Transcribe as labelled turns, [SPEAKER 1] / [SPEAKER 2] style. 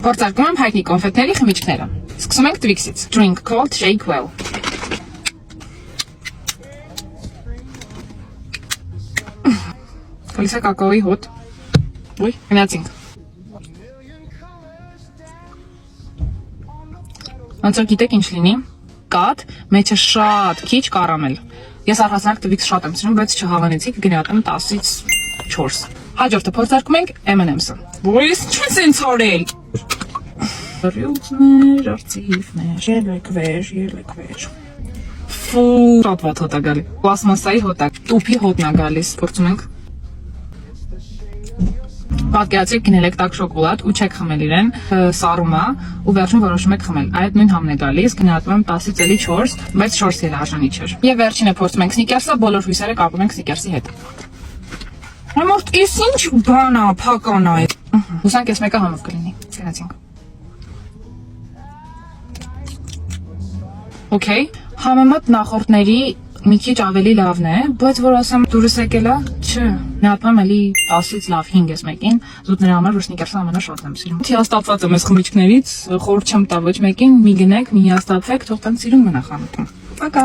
[SPEAKER 1] Փորձարկում եմ հայտնի կոնֆետների խմիչքները։ Սկսում ենք Twix-ից։ Drink cold, shake well։ Կլիսա կակաոյի հոտ։ Ոյ, գնացինք։ Ոնց որ գիտեք ինչ լինի։ Կաթ, մեջը շատ քիչ կարամել։ Ես առհասարակ Twix շատ եմ սիրում, բայց չհավանեցի կգնահատեմ 10-ից 4։ Հաջորդը փորձարկում ենք M&M-ը։ Ոյ, ինչ են ցորել։ Ռյուծներ, արծիվներ, ելեքվեր։ Ֆու, շատ վատ հոտ է գալի։ Պլաստմասայի հոտ է, տուփի հոտն է գալիս։ Փորձում ենք։ Պատկերացրեք գնել եք տաք շոկոլադ ու չեք խմել իրեն, սառում է ու վերջում որոշում եք խմել։ Այդ նույն համն է գալիս, գնահատում եմ 10-ից էլի 4, բայց 4 էլ արժանի չէր։ Եվ վերջինը փորձում ենք Snickers-ը, բոլոր հույսերը կապում ենք Snickers-ի հետ։ Համորդ, ես ինչ բան է, փական է։ Հուսանք ես մեկը համով կլինի։ Գնացինք։ Okay, համեմատ նախորդների մի քիչ ավելի լավն է, բայց որ ասեմ դուրս եկել է, չէ, նայում էլի 10-ից լավ 5 ես մեկին, զուտ նրա համար որ Snickers-ը ամենաշատն եմ սիրում։ Հիաստատված եմ այս խմիչքներից, խորհուրդ չեմ տա ոչ մեկին, մի գնեք, մի հիաստատվեք, թող տան սիրուն մնա խանութում։ Պակա։